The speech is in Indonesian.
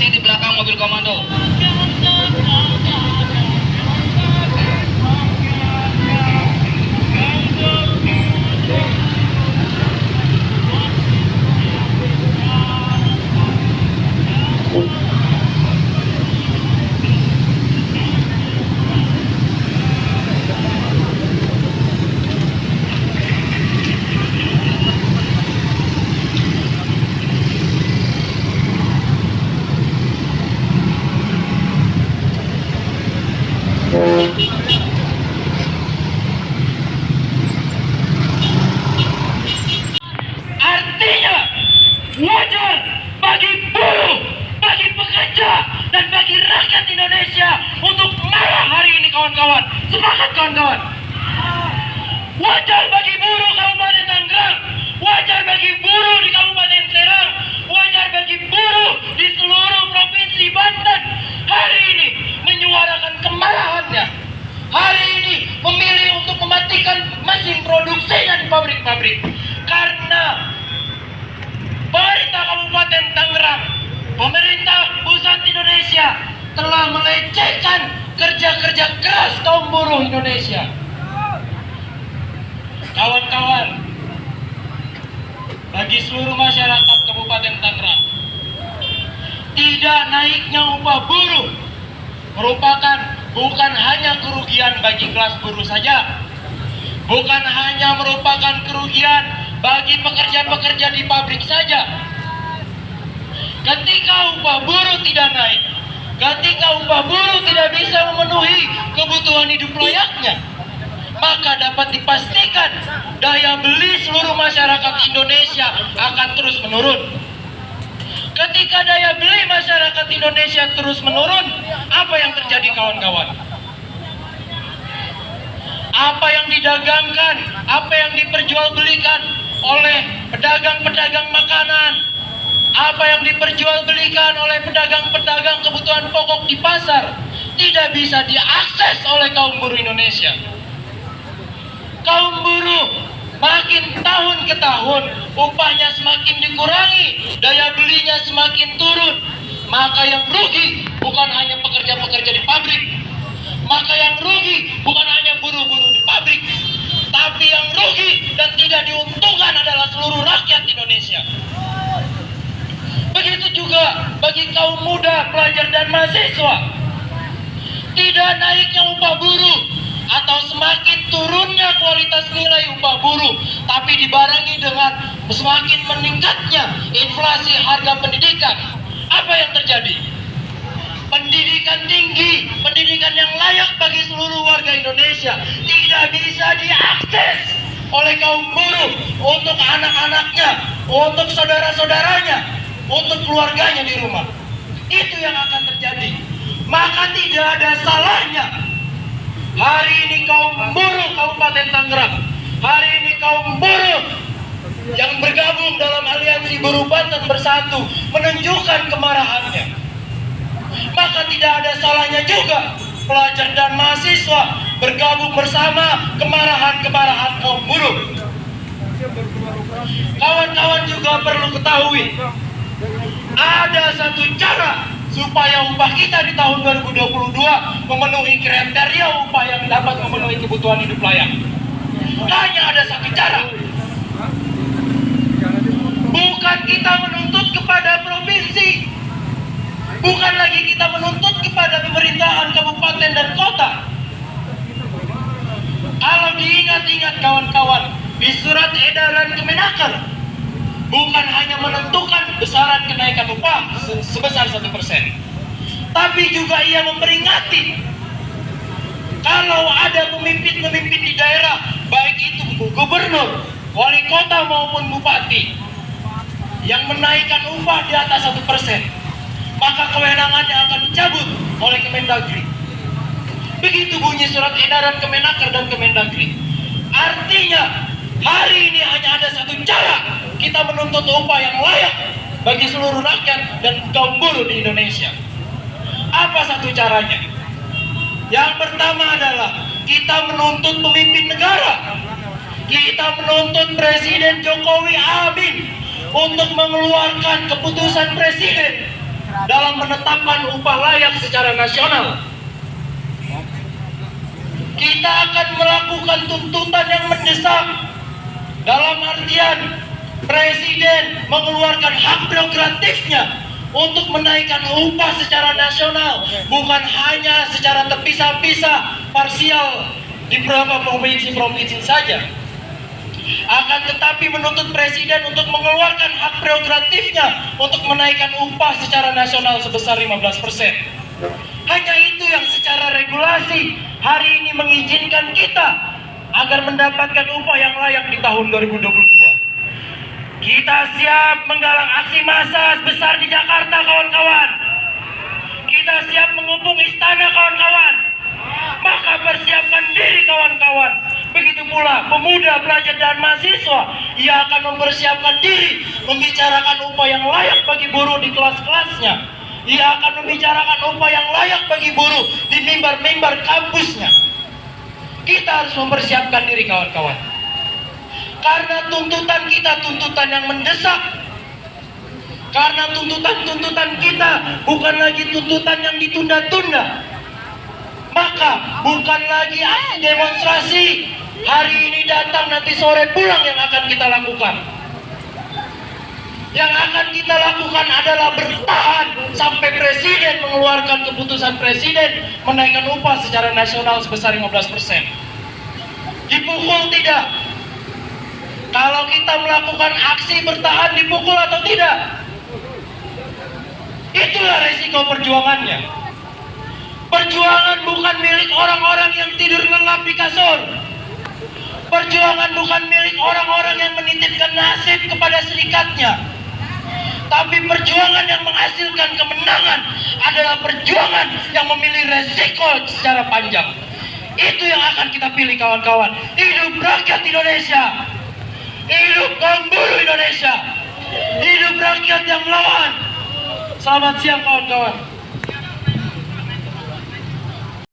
posisi di belakang mobil komando. Artinya wajar bagi buruh, bagi pekerja, dan bagi rakyat Indonesia untuk marah hari ini, kawan-kawan. Semangat, kawan-kawan. Wajar bagi buruh Kabupaten Tangerang, wajar bagi buruh di Kabupaten Serang, wajar bagi buruh di seluruh provinsi Banten hari ini menyuarakan kemarahannya. Hari ini memilih untuk mematikan mesin produksinya di pabrik-pabrik karena pemerintah Kabupaten Tangerang, pemerintah pusat Indonesia telah melecehkan kerja-kerja keras kaum buruh Indonesia. Kawan-kawan, bagi seluruh masyarakat Kabupaten Tangerang, tidak naiknya upah buruh merupakan bukan hanya kerugian bagi kelas buruh saja, bukan hanya merupakan kerugian bagi pekerja-pekerja di pabrik saja. Ketika upah buruh tidak naik, ketika upah buruh tidak bisa memenuhi kebutuhan hidup layaknya, maka dapat dipastikan daya beli seluruh masyarakat Indonesia akan terus menurun. Ketika daya beli masyarakat Indonesia terus menurun, apa yang terjadi, kawan-kawan? Apa yang didagangkan, apa yang diperjualbelikan oleh pedagang-pedagang makanan, apa yang diperjualbelikan oleh pedagang-pedagang kebutuhan pokok di pasar, tidak bisa diakses oleh kaum buruh Indonesia. Kaum buruh makin tahun ke tahun upahnya semakin dikurangi, daya belinya semakin turun. Maka yang rugi bukan hanya pekerja-pekerja di pabrik, maka yang rugi bukan hanya buruh-buruh di pabrik, tapi yang rugi dan tidak diuntungkan adalah seluruh rakyat Indonesia. Begitu juga bagi kaum muda, pelajar dan mahasiswa. Tidak naiknya upah buruh atau semakin turunnya kualitas nilai upah buruh, tapi dibarengi dengan semakin meningkatnya inflasi harga pendidikan. Apa yang terjadi? Pendidikan tinggi, pendidikan yang layak bagi seluruh warga Indonesia tidak bisa diakses oleh kaum buruh untuk anak-anaknya, untuk saudara-saudaranya, untuk keluarganya di rumah. Itu yang akan terjadi. Maka tidak ada salahnya hari ini kaum buruh Kabupaten Tangerang, hari ini kaum buruh yang bergabung dalam aliansi Buruh Banten Bersatu menunjukkan kemarahannya. Maka tidak ada salahnya juga pelajar dan mahasiswa bergabung bersama kemarahan-kemarahan kaum buruh. Kawan-kawan juga perlu ketahui, ada satu cara supaya upah kita di tahun 2022 memenuhi kriteria upah yang dapat memenuhi kebutuhan hidup layak. Hanya ada satu cara. Bukan kita menuntut kepada provinsi, bukan lagi kita menuntut kepada pemerintahan kabupaten dan kota. Kalau diingat-ingat, kawan-kawan, di surat edaran Kemenaker bukan hanya menentukan besaran kenaikan upah sebesar 1%, tapi juga ia memperingati kalau ada pemimpin-pemimpin di daerah, baik itu gubernur, wali kota maupun bupati, yang menaikkan upah di atas 1%, maka kewenangannya akan dicabut oleh Kemendagri. Begitu bunyi surat edaran Kemenaker dan Kemendagri. Artinya hari ini hanya ada satu cara kita menuntut upah yang layak bagi seluruh rakyat dan kaum buruh di Indonesia. Apa satu caranya? Yang pertama adalah kita menuntut pemimpin negara, kita menuntut Presiden Jokowi Amin untuk mengeluarkan keputusan presiden dalam menetapkan upah layak secara nasional. Kita akan melakukan tuntutan yang mendesak, dalam artian Presiden mengeluarkan hak prerogatifnya untuk menaikkan upah secara nasional, bukan hanya secara terpisah-pisah, parsial di beberapa provinsi-provinsi saja. Akan tetapi menuntut Presiden untuk mengeluarkan hak prerogatifnya untuk menaikkan upah secara nasional sebesar 15%. Hanya itu yang secara regulasi hari ini mengizinkan kita agar mendapatkan upah yang layak di tahun 2022. Kita siap menggalang aksi massa sebesar di Jakarta, kawan-kawan. Kita siap mengepung istana, kawan-kawan. Maka persiapkan diri, kawan-kawan. Begitu pula pemuda, pelajar, dan mahasiswa. Ia akan mempersiapkan diri membicarakan upah yang layak bagi buruh di kelas-kelasnya. Ia akan membicarakan upah yang layak bagi buruh di mimbar-mimbar kampusnya. Kita harus mempersiapkan diri, kawan-kawan. Karena tuntutan kita tuntutan yang mendesak. Karena tuntutan-tuntutan kita bukan lagi tuntutan yang ditunda-tunda. Maka bukan lagi aksi demonstrasi hari ini datang nanti sore pulang yang akan kita lakukan. Yang akan kita lakukan adalah bertahan sampai Presiden mengeluarkan keputusan Presiden menaikkan upah secara nasional sebesar 15%. Dipukul tidak? Kalau kita melakukan aksi bertahan, dipukul atau tidak? Itulah resiko perjuangannya. Perjuangan bukan milik orang-orang yang tidur lelap di kasur. Perjuangan bukan milik orang-orang yang menitipkan nasib kepada serikatnya. Tapi perjuangan yang menghasilkan kemenangan adalah perjuangan yang memilih resiko secara panjang. Itu yang akan kita pilih, kawan-kawan. Hidup rakyat Indonesia. Hidup kaum buruh Indonesia. Hidup rakyat yang melawan. Selamat siang, kawan-kawan.